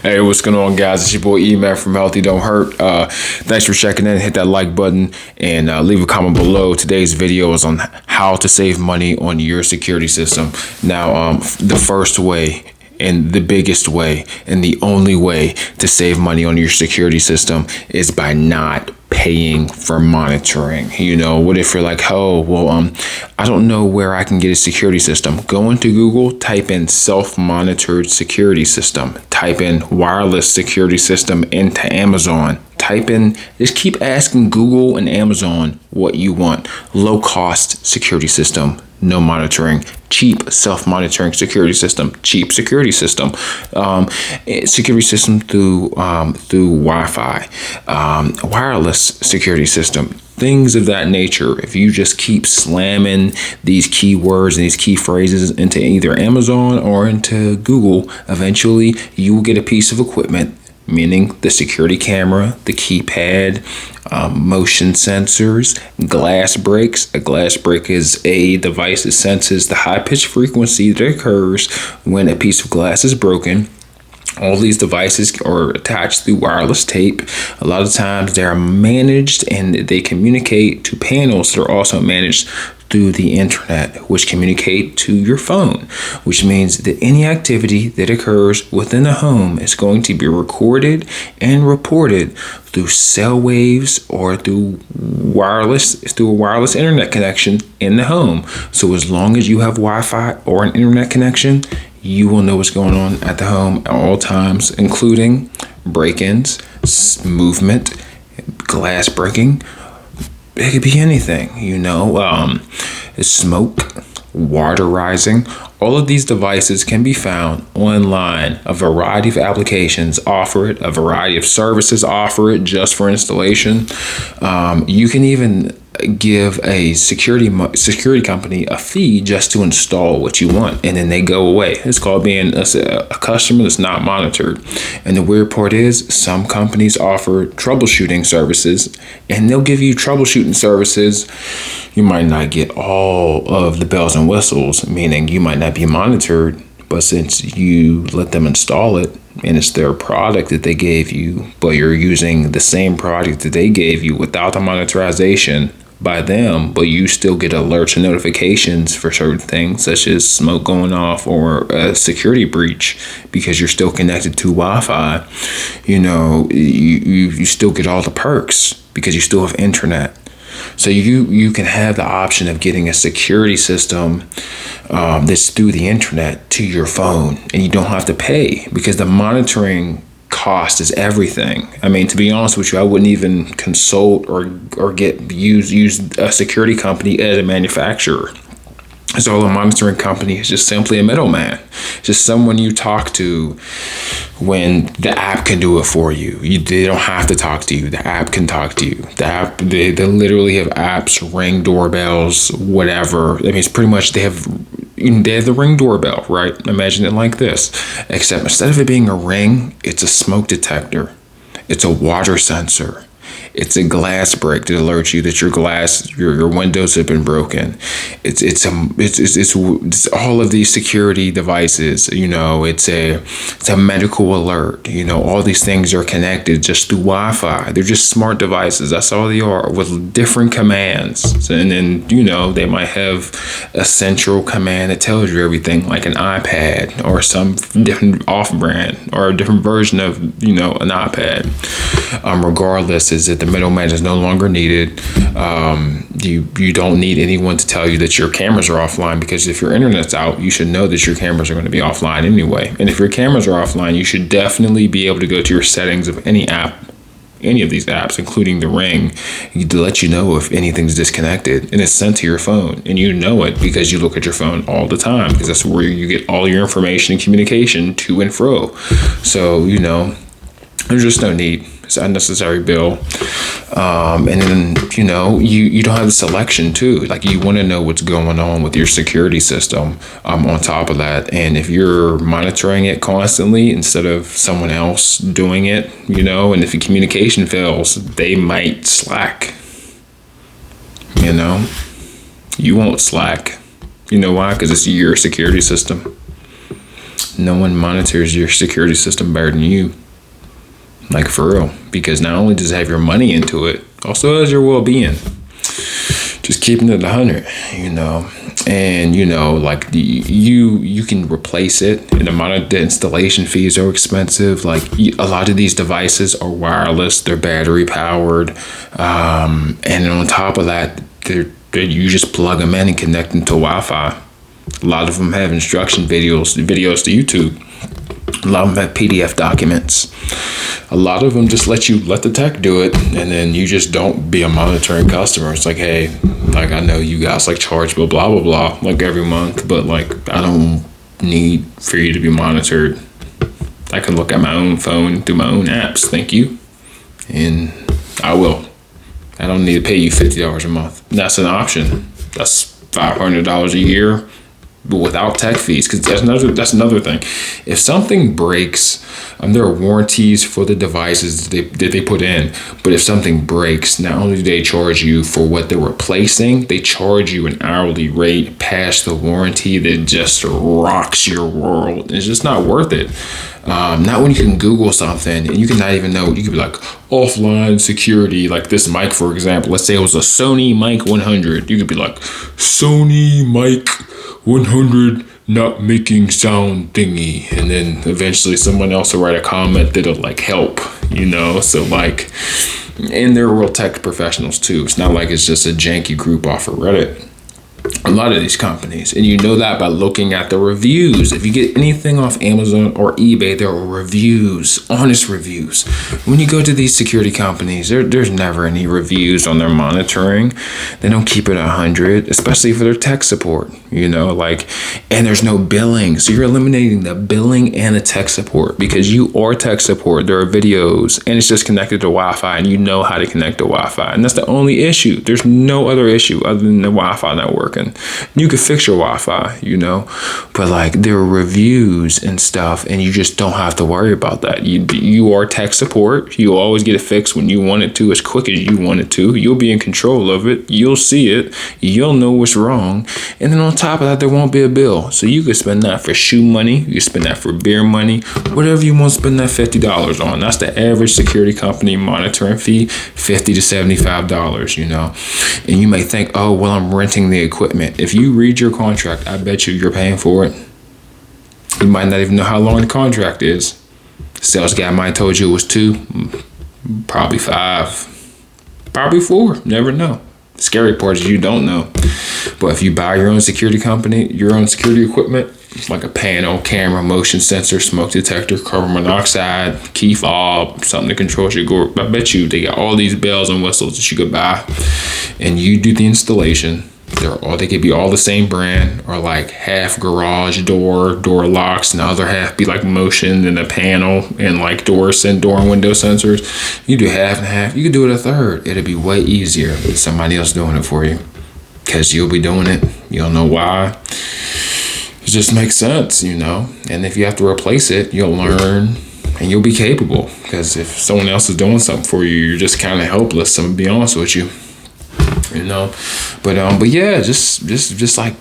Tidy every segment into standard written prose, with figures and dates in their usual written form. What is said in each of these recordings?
Hey, what's going on, guys? It's your boy E-Man from Healthy Don't Hurt. Thanks for checking in. Hit that like button and leave a comment below. Today's video is on how to save money on your security system. Now, the first way and the biggest way and the only way to save money on your security system is by not paying for monitoring. You know, what if you're like, oh, well, I don't know where I can get a security system. Go into Google, type in self-monitored security system, type in wireless security system into Amazon. Just keep asking Google and Amazon what you want. Low cost security system, no monitoring. Cheap self-monitoring security system, cheap security system. Security system through Wi-Fi, wireless security system, things of that nature. If you just keep slamming these keywords and these key phrases into either Amazon or into Google, eventually you will get a piece of equipment, meaning the security camera, the keypad, motion sensors, glass breaks. A glass break is a device that senses the high-pitched frequency that occurs when a piece of glass is broken. All these devices are attached through wireless tape. A lot of times they are managed and they communicate to panels that are also managed through the internet, which communicate to your phone, which means that any activity that occurs within the home is going to be recorded and reported through cell waves or through a wireless internet connection in the home. So as long as you have Wi-Fi or an internet connection, you will know what's going on at the home at all times, including break-ins, movement, glass breaking. It could be anything, you know, smoke, water rising. All of these devices can be found online. A variety of applications offer it. A variety of services offer it just for installation. You can even give a security company a fee just to install what you want, and then they go away. It's called being a customer that's not monitored. And the weird part is some companies offer troubleshooting services, and they'll give you troubleshooting services. You might not get all of the bells and whistles, meaning you might not be monitored, but since you let them install it and it's their product that they gave you, but you're using the same product that they gave you without the monetization by them, but you still get alerts and notifications for certain things such as smoke going off or a security breach because you're still connected to Wi-Fi. You know, you still get all the perks because you still have internet. So you can have the option of getting a security system that's through the internet to your phone, and you don't have to pay because the monitoring cost is everything. I mean, to be honest with you, I wouldn't even consult or use a security company as a manufacturer. So a monitoring company is just simply a middleman, just someone you talk to when the app can do it for you. They don't have to talk to you. The app can talk to you. The app, they literally have apps, Ring doorbells, whatever. I mean, it's pretty much they have the Ring doorbell, right? Imagine it like this, except instead of it being a Ring, it's a smoke detector. It's a water sensor. It's a glass break that alerts you that your windows have been broken. It's all of these security devices. You know, it's a medical alert. You know, all these things are connected just through Wi-Fi. They're just smart devices. That's all they are, with different commands. And then, you know, they might have a central command that tells you everything, like an iPad or some different off-brand or a different version of, you know, an iPad. Regardless, is that the middleman is no longer needed. You don't need anyone to tell you that your cameras are offline, because if your internet's out, you should know that your cameras are going to be offline anyway. And if your cameras are offline, you should definitely be able to go to your settings of any of these apps, including the Ring, to let you know if anything's disconnected, and it's sent to your phone, and you know it because you look at your phone all the time, because that's where you get all your information and communication to and fro. So, you know, there's just no need. It's an unnecessary bill. And then, you know, you don't have the selection too. Like, you want to know what's going on with your security system on top of that. And if you're monitoring it constantly instead of someone else doing it, you know, and if the communication fails, they might slack. You know, you won't slack. You know why? Because it's your security system. no one monitors your security system better than you. Like, for real. Because not only does it have your money into it, also has your well-being. Just keeping it 100, and like you can replace it, and the installation fees are expensive. Like, a lot of these devices are wireless, they're battery powered, and on top of that, you just plug them in and connect them to Wi-Fi. A lot of them have instruction videos to YouTube. A lot of them have PDF documents. A lot of them just let the tech do it, and then you just don't be a monitoring customer. It's like, hey, like, I know you guys like charge blah blah blah like every month, but like, I don't need for you to be monitored. I can look at my own phone through my own apps, thank you, and I will. I don't need to pay you $50 a month. That's an option. That's $500 a year, but without tech fees, because that's another thing. If something breaks, there are warranties for the devices that they put in, but if something breaks, not only do they charge you for what they're replacing, they charge you an hourly rate past the warranty that just rocks your world. It's just not worth it. Not when you can Google something and you can not even know. You could be like, offline security, like this mic, for example. Let's say it was a Sony Mic 100. You could be like, Sony Mic 100 not making sound thingy, and then eventually someone else will write a comment that'll like help, so like, and they're real tech professionals too. It's not like it's just a janky group off of Reddit. A lot of these companies, and you know that by looking at the reviews. If you get anything off Amazon or eBay, there are reviews, honest reviews. When you go to these security companies, there's never any reviews on their monitoring. They don't keep it 100, especially for their tech support, and there's no billing. So you're eliminating the billing and the tech support, because you are tech support. There are videos, and it's just connected to Wi-Fi, and you know how to connect to Wi-Fi. And that's the only issue. There's no other issue other than the Wi-Fi network. And you could fix your Wi-Fi, but like, there are reviews and stuff, and you just don't have to worry about that. You are tech support. You always get it fixed when you want it to, as quick as you want it to. You'll be in control of it. You'll see it. You'll know what's wrong. And then on top of that, there won't be a bill. So you could spend that for shoe money. You could spend that for beer money, whatever you want to spend that $50 on. That's the average security company monitoring fee, $50 to $75, And you may think, oh, well, I'm renting the equipment. If you read your contract, I bet you're paying for it. You might not even know how long the contract is. The sales guy might have told you it was 2, probably 5, probably 4. Never know. The scary part is you don't know. But if you buy your own security equipment, like a panel, camera, motion sensor, smoke detector, carbon monoxide, key fob, something that controls your door, I bet you they got all these bells and whistles that you could buy, and you do the installation. They could be all the same brand, or like half garage door locks, and the other half be like motion and a panel and like door and window sensors. You do half and half. You could do it a third. It'd be way easier with somebody else doing it for you, because you'll be doing it. You don't know why. It just makes sense, And if you have to replace it, you'll learn and you'll be capable. Because if someone else is doing something for you, you're just kind of helpless. I'm gonna be honest with you. But yeah, just like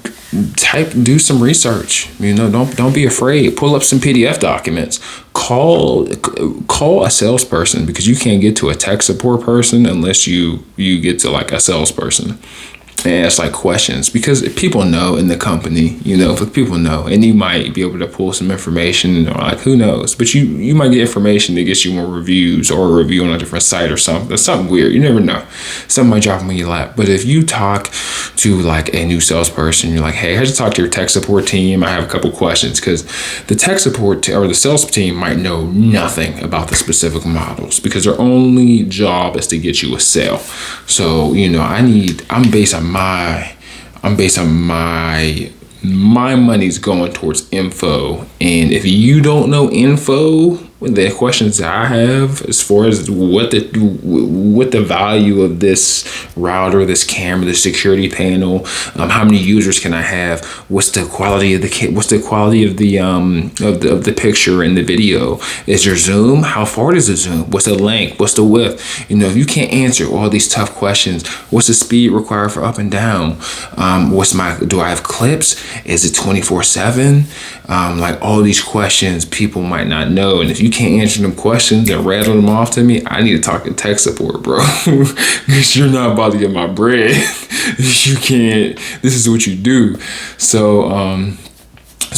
do some research. Don't be afraid. Pull up some PDF documents. Call a salesperson, because you can't get to a tech support person unless you get to like a salesperson. And ask like questions, because people know in the company, people know, and you might be able to pull some information, or like, who knows, but you might get information that gets you more reviews, or a review on a different site or something. That's something weird. You never know. Something might drop them in your lap. But if you talk to like a new salesperson, you're like, hey, I had to talk to your tech support team. I have a couple questions, because the tech support or the sales team might know nothing about the specific models, because their only job is to get you a sale. So, I'm based on my money's going towards info, and if you don't know info, the questions that I have as far as what the value of this router, this camera, the security panel, how many users can I have? What's the quality of the picture and the video? Is your zoom? How far does it zoom? What's the length? What's the width? You know, if you can't answer all these tough questions, what's the speed required for up and down? Do I have clips? Is it 24/7? Like all these questions people might not know. And if you can't answer them questions and rattle them off to me, I need to talk to tech support, bro. Because you're not about to get my bread. You can't, this is what you do. So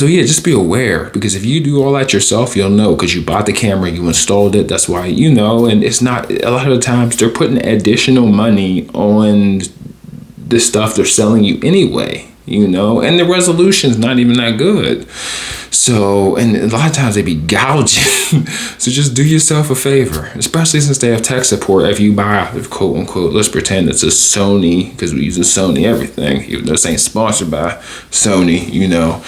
yeah, just be aware, because if you do all that yourself, you'll know, because you bought the camera, you installed it. That's why, you know, and it's not, a lot of the times they're putting additional money on the stuff they're selling you anyway, you know, and the resolution's not even that good. So, and a lot of times they be gouging. So just do yourself a favor, especially since they have tech support. If you buy, quote unquote, let's pretend it's a Sony, because we use a Sony everything, even though this ain't sponsored by Sony, you know.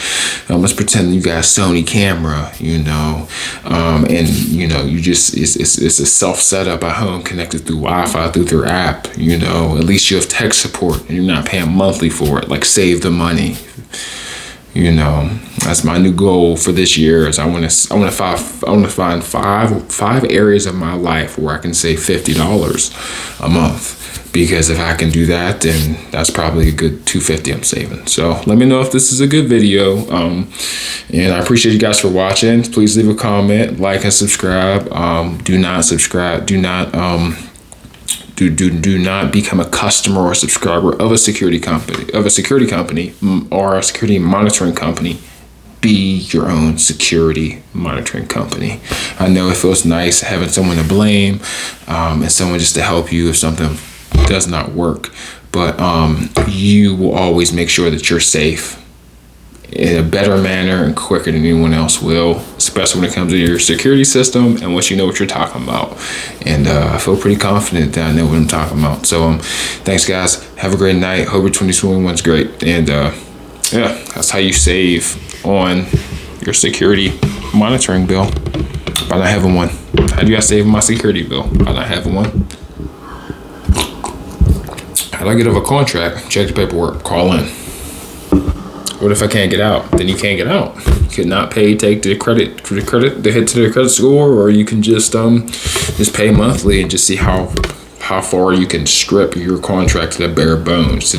Let's pretend you got a Sony camera, you know, and you know, you just, it's a self setup at home connected through Wi-Fi through their app, you know. At least you have tech support and you're not paying monthly for it. Like, save the money. You know, that's my new goal for this year. Is I want to find five areas of my life where I can save $50 a month. Because if I can do that, then that's probably a good $250 I'm saving. So let me know if this is a good video. And I appreciate you guys for watching. Please leave a comment, like, and subscribe. Do not subscribe. Do not do not become a customer or a subscriber of a security company or a security monitoring company. Be your own security monitoring company. I know it feels nice having someone to blame and someone just to help you if something does not work, but you will always make sure that you're safe in a better manner and quicker than anyone else will, especially when it comes to your security system and once you know what you're talking about. And I feel pretty confident that I know what I'm talking about. So thanks guys, have a great night. Hope your 2021's great. And yeah, that's how you save on your security monitoring bill by not having one. How do I save my security bill by not having one? How do I get over a contract? Check the paperwork, call in. What if I can't get out? Then you can't get out. You could not pay, take the hit to the credit score, or you can just pay monthly and just see how far you can strip your contract to the bare bones,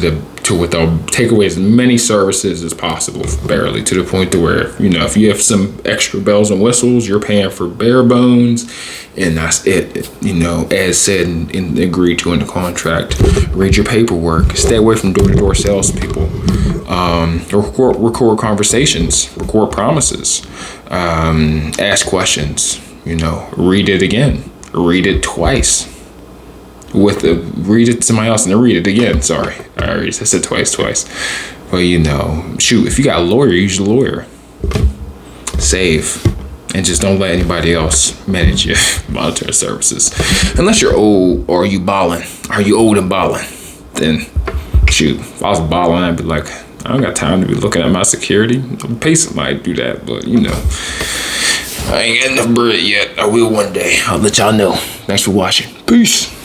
take away as many services as possible, barely, to the point to where, you know, if you have some extra bells and whistles, you're paying for bare bones, and that's it, you know, as said and agreed to in the contract. Read your paperwork. Stay away from door-to-door salespeople. Record conversations, record promises, ask questions, you know, read it again, read it twice. Read it to somebody else and then read it again. Sorry, I said twice. But you know, shoot, if you got a lawyer, use a lawyer. Save, and just don't let anybody else manage your monitoring services. Unless you're old or you balling. Are you old and balling? Then shoot, if I was balling, I'd be like, I don't got time to be looking at my security. I'll pay somebody to do that, but you know, I ain't got enough bread yet. I will one day. I'll let y'all know. Thanks for watching. Peace.